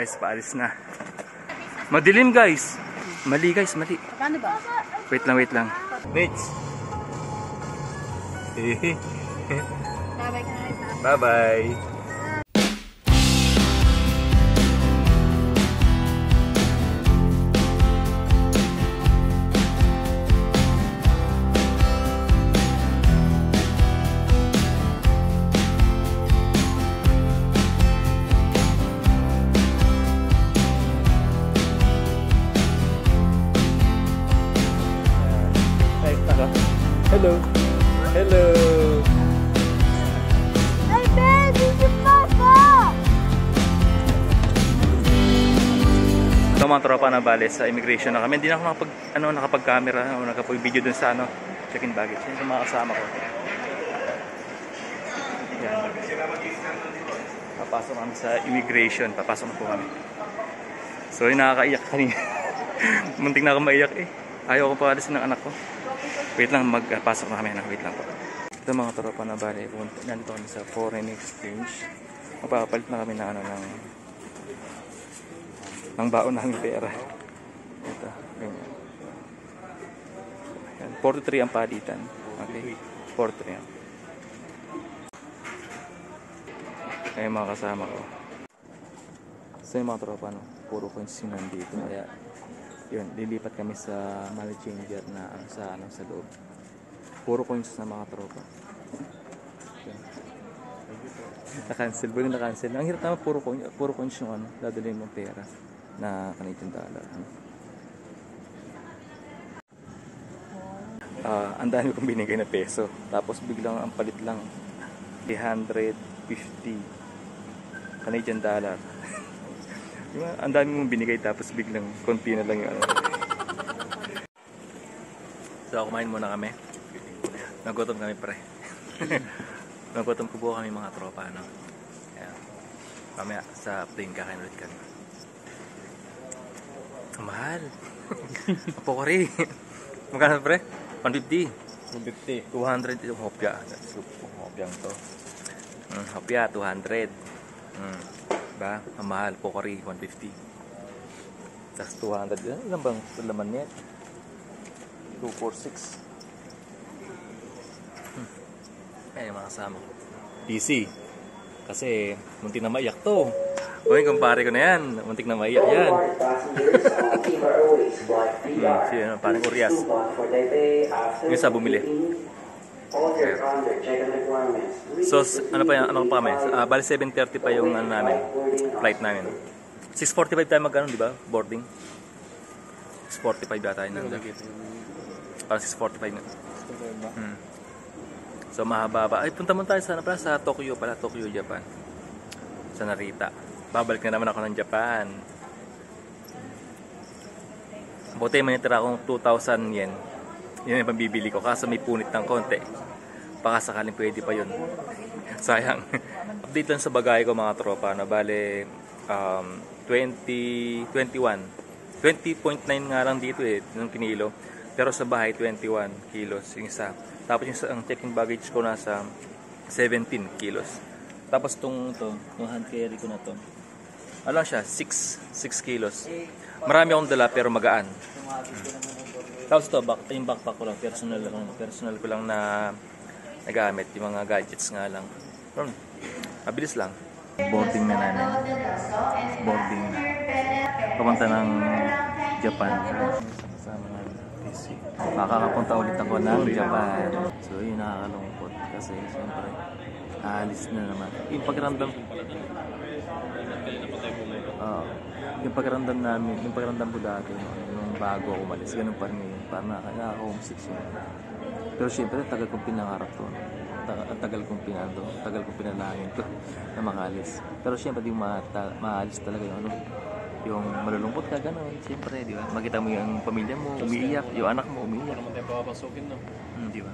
guys, paalis na. Madilim guys. Mali guys, mali. Paano ba? Wait lang, wait lang. Mitch. Bye-bye. Bye-bye. Hello. Hello. Hey, Ben, this is Papa! Ito mga tropa na bale sa immigration na kami. Hindi na ako nakapag-camera o nakapag-video dun sa check-in baggage. Yan yung mga kasama ko. Yan. Papasok kami sa immigration. Papasok na po kami. So yung nakakaiyak kanina. Muntik na ako maiyak eh. Ayaw ko palisin ng anak ko. Wait lang, magpasok na kami. Wait lang po. Ito mga tropa na bale. Nandito kami sa foreign exchange. Magpapalit na kami ng baon namin pera. Ito, ganyan. 43 ang palitan. Okay, 43 yan. Ayun mga kasama ko. So yung mga tropa, puro coins yung nandito. Kaya yun, lilipat kami sa money changer na sa loob. Puro coins na mga tropa. Na-cancel, buling na-cancel. Ang hirap naman, puro coins yung dadalhin mong pera na Canadian dollar. Ang dami kong binigay na peso. Tapos biglang ang palit lang 350 Canadian dollar. Ang dami mong binigay tapos biglang konti na lang yung So kumain muna kami. Nagutom kami pre. Nagutom po kami mga tropa Kaya mamaya sa plane kakain ulit kami. Ang mahal. Apokari. Magkano pre? 150. 150. 200 hopya. Hopyang to. Hopya 200. Ba? Ang mahal, Pocari 150. Tapos 200. Ilan bang laman niya? 246. Ay, mga kasama ko. Easy. Kasi muntik na maiyak to. Uy, kumpare ko na yan. Muntik na maiyak yan. Siya, parang Urias. Yung isa bumili. Okay. So, ano pa kami? Bali 7:30 pa yung namin, flight namin. 6:45 tayo di ba? Boarding. 6:45 tayo nandun. Parang 6:45 na. So, mahaba ba? Ay, punta mo tayo sa Tokyo pala. Tokyo, Japan. Sa Narita. Babalik na naman ako ng Japan. Buti manitira akong 2,000 yen. Yun yung pambibili ko. Kaso may punit ng konti. Baka sakaling pwede pa yun. Sayang. Update lang sa bagay ko mga tropa. Bale, 20.9 nga lang dito ng kinilo. Pero sa bahay, 21 kilos yung isa. Tapos yung check-in baggage ko nasa 17 kilos. Tapos itong hand carry ko na to. Alam siya, 6 kilos. Marami akong dala pero magaan. Tapos ito, yung backpack ko lang, personal ko lang na nagamit, yung mga gadgets nga lang. Mabilis lang. Boarding na namin. Boarding na. Papunta ng Japan. Kasama ng PC. Makakapunta ulit ako ng Japan. So yun nakakalungkot kasi siyempre aalis na naman. Yung pakiramdam yung pakiramdam ko dati nung bago ako umalis, ganun pa rin yun. Parang nakaka-homesick siya. Pero syempre, tagal kong pinangarap to. Tagal kong pinalangin to na makalis. Pero syempre, di maalis talaga yung malulungkot ka, gano'n. Syempre, di ba? Makita mo yung pamilya mo, umiiyak. Yung anak mo, umiiyak. Hindi naman tayo papapasukin, no? Di ba?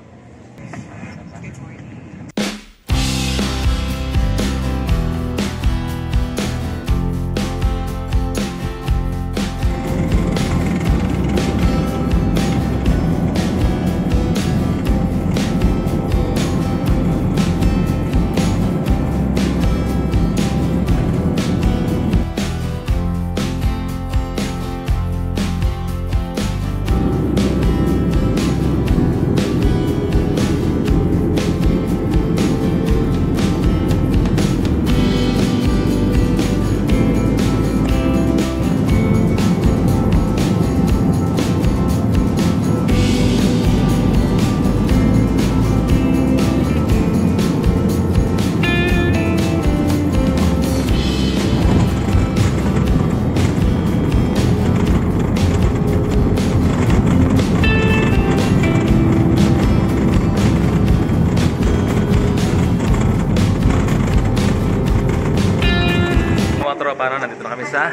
tropa, nandito na kami sa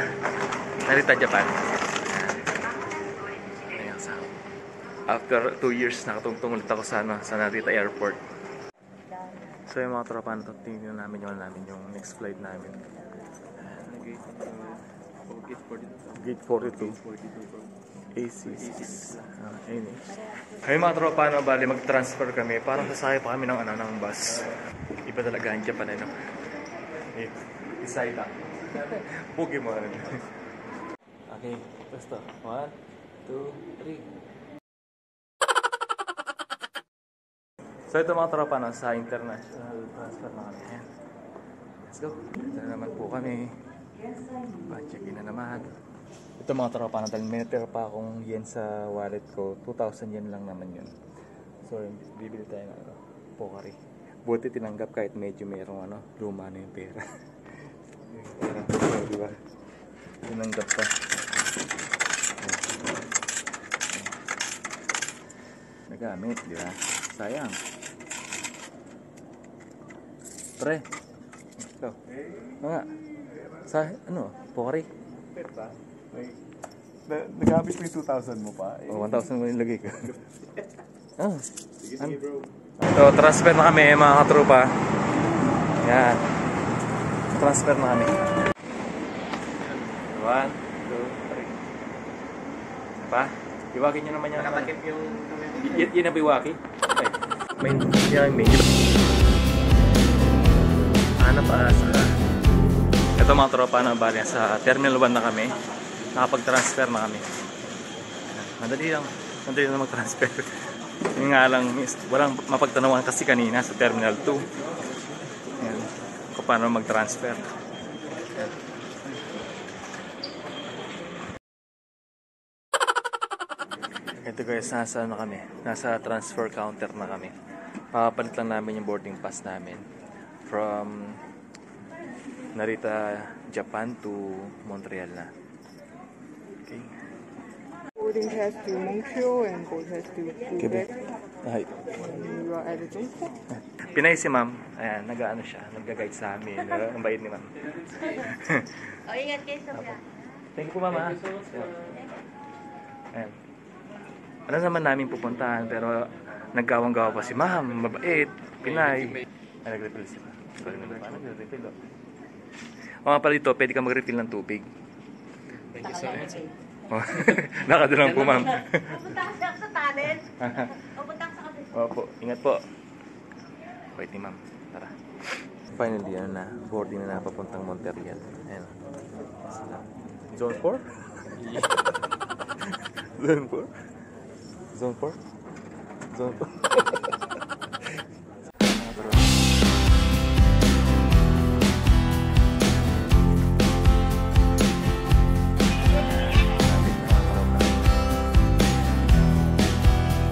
Narita, Japan. Ayan, after 2 years, nakatungtong ulit ako sa Narita Airport. So yung mga tropa, tingnan namin yung next flight namin. Gate 42. AC6. Ayun eh. Ayun mga tropa, bali mag-transfer kami. Parang sasakay pa kami ng bus. Iba talaga ang Japan, no? Isay lang. Pokemon. Okay, basta. 1, 2, 3. So ito mga tropa, sa international transfer na kami. Ayan. Let's go. Ito na naman po kami. Pa-check-in na naman. Ito mga tropa, dahil may natira pa akong yen sa wallet ko. 2,000 yen lang naman yun. So bibili tayo ng Pocari. Buti tinanggap kahit medyo mayroong luma na yung pera. Diba? Tinanggap pa. Nagamit, di ba? Sayang. Pre. Ikaw. Mga. Sa, Pocari? Peta? Nagamit mo yung 2,000 mo pa? 1,000 mo nilagay ko. Sige bro. So, transfer na kami mga katropa. Yan. Transfer na kami. 1, 2, 3. Pa? Iwaki nyo naman yan. Nakatakip yung... Yun na ba iwaki? Ay. May ano pa sa... Ito mga tropa na bali sa Terminal 1 na kami. Nakapag-transfer na kami. Madali lang mag-transfer. Yung nga lang, walang mapagtanawan kasi kanina sa Terminal 2. Ayan. Kung paano mag-transfer. Ayan. Ito guys, nasa transfer counter na kami. Papalit lang namin yung boarding pass namin from Narita, Japan to Montreal na. Okay. Boarding pass to Montreal and boarding pass to Quebec. Ay. You are at the Jungko. Pinay si ma'am. Ayan, nag-guide sa amin. Ang bait ni ma'am. Ingat kayo sa mga. Thank you po mama. Ayan. Ano naman namin pupuntahan pero naggawang-gawa pa si ma'am. Mabait. Pinay. Ay, nag-refill siya. Sorry naman pa. Nag-refill. Mga pala dito, pwede ka mag-refill ng tubig. Thank you so much. Nakadulang po ma'am. Pupunta ka sa talent. Pupunta ka sa kapit. Opo, ingat po. Wait ni ma'am. Tara. Finally, boarding na papuntang Montreal. Ayan. Zone 4? Zone 4? Zone 4? Zone 4?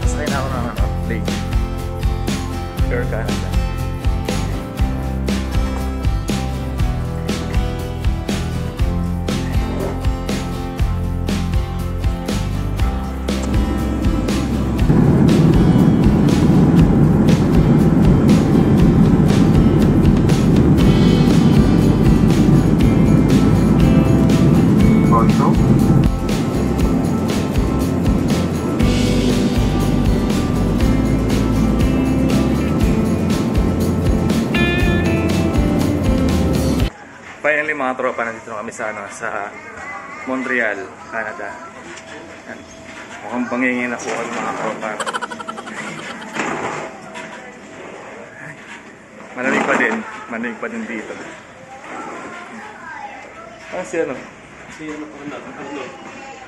Masakay na ako ng plane. Air Canada. Finally mga tropa, nandito na kami sa Montreal, Canada. Yan. Mukhang bangingin na po kami mga tropa. Malamig pa din dito. Si ano?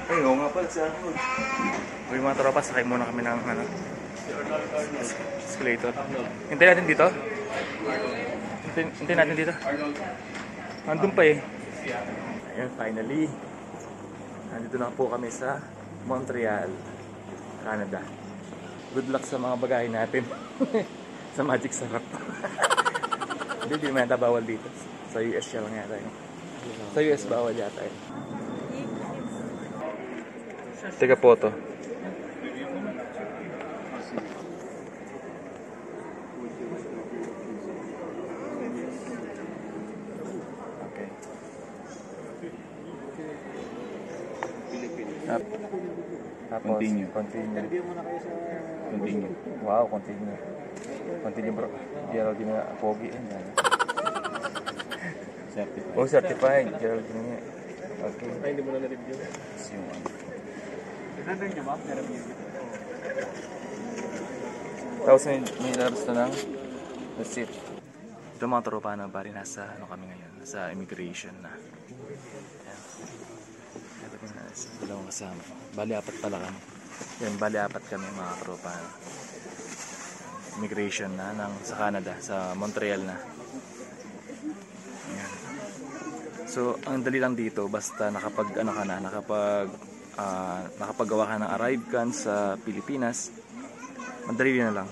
Ay, oo nga pala si Arnold. Okay mga tropa, sakay muna kami ng escalator. Hintayin natin dito? Hintayin natin dito? Nandun pa eh. Ayan, finally. Nandito na po kami sa Montreal, Canada. Good luck sa mga bagahe natin. Sa Magic Sarap. Hindi mo yata bawal dito. Sa US siya lang yata yun. Sa US bawal yata yun. Teka po to. Tapos, Continue. Continue. Continue. Wow, continue. Continue bro. Geraldine na pogi. Certified. Oh, certified. Geraldine nga. Okay. Ay, hindi mo na na-review. Tapos yung ano. Tapos may labas na ng receipt. Ito mga tropa na bali nasa ano kami ngayon, nasa immigration na. Ayan. Ito din nasa dalawang kasama. Bali apat pala kami. Yan, bali apat kami mga tropa. Immigration na sa Canada, sa Montreal na. Ayan. So, ang dali lang dito basta nakapaggawa ka ng arrive can sa Pilipinas. Madali na lang.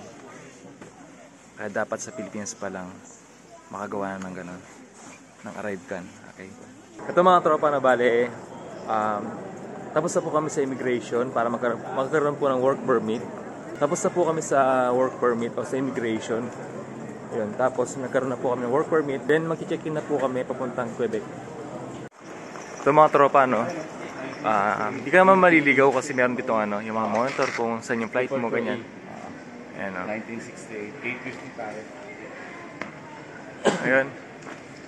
Kaya dapat sa Pilipinas pa lang makagawa na ng ganun, ng arrive can. Okay. Ito mga tropa na bale, tapos na po kami sa immigration para magkaroon po ng work permit. Tapos na po kami sa work permit o sa immigration. Yun, tapos nagkaroon na po kami ng work permit. Then mag-check-in na po kami papuntang Quebec. Ito mga tropa, no? Hindi ka naman maliligaw kasi meron dito yung mga monitor kung saan yung flight mo, ganyan. Ayan, 1968. 850 tayo. Ayun.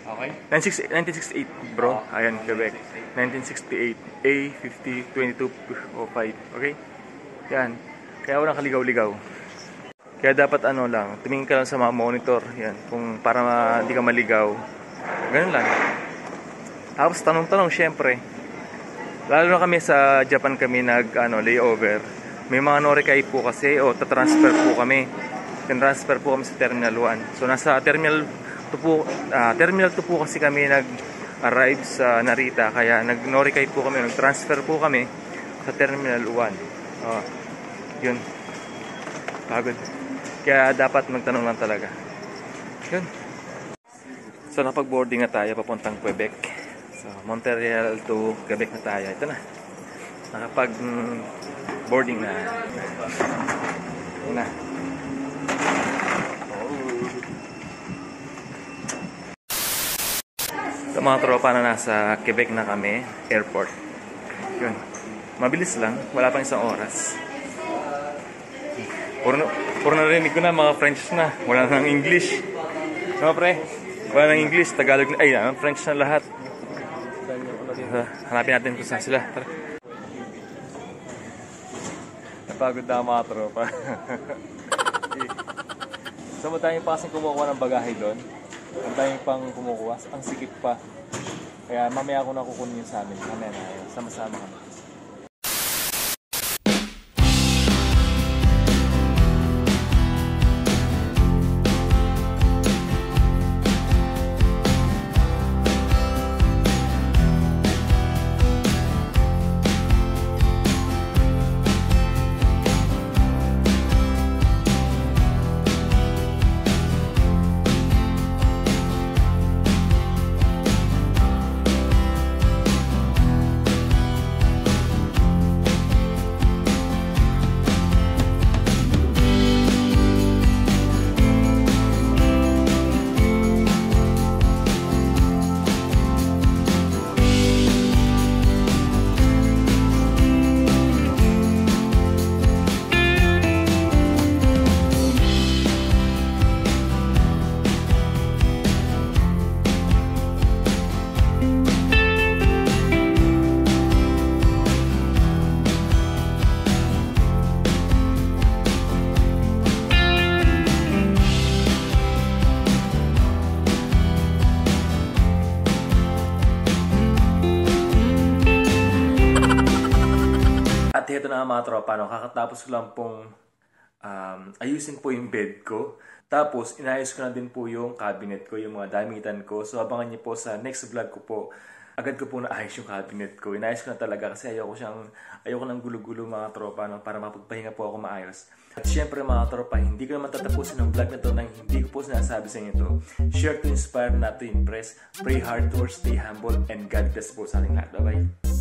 Okay? 1968 bro. Ayan, Quebec. 1968. A502205. Okay? Yan. Kaya walang kaligaw-ligaw. Kaya dapat lang, tumingin ka lang sa mga monitor. Yan. Kung para hindi ka maligaw. Ganun lang. Tapos tanong-tanong syempre. Lalo na kami sa Japan kami layover. May mga Norikay po kasi tatransfer po kami. Transfer po kami sa Terminal 1. So nasa Terminal 2 po kasi kami nag-arrive sa Narita. Kaya nag-Norikay po kami, nag-transfer po kami sa Terminal 1. Yun. Pagod. Kaya dapat magtanong lang talaga. Yun. So napag-boarding na tayo papuntang Quebec. So Montreal to Quebec na tayo. Ito na. Nakapag-boarding na. Ito na. So mga tropa na nasa Quebec na kami, airport. Yun. Mabilis lang, wala pang isang oras. Puro narinig ko na mga French na, wala nang English. No pre? Wala nang English, Tagalog na, French na lahat. Hanapin natin kung saan sila. Tara. Napagod na mga tropa. So madami pa kasing kumukuha ng bagahe doon. Madami pang kumukuha. Ang sikip pa. Kaya mamaya ako na kukunin yun sa amin. Mamaya na. Sama-sama kami. At ito na mga tropa, kakatapos ko lang pong ayusin po yung bed ko. Tapos, inayos ko na din po yung cabinet ko, yung mga damitan ko. So, abangan niyo po sa next vlog ko po. Agad ko po naayos yung cabinet ko. Inayos ko na talaga kasi ayoko ng gulo-gulo mga tropa para mapagpahinga po ako maayos. At syempre mga tropa, hindi ko naman tatapusin ang vlog na to nang hindi ko po sinasabi sa inyo to. Share to inspire, not to impress. Pray hard to stay humble, and God bless po sa ating lahat. Bye-bye!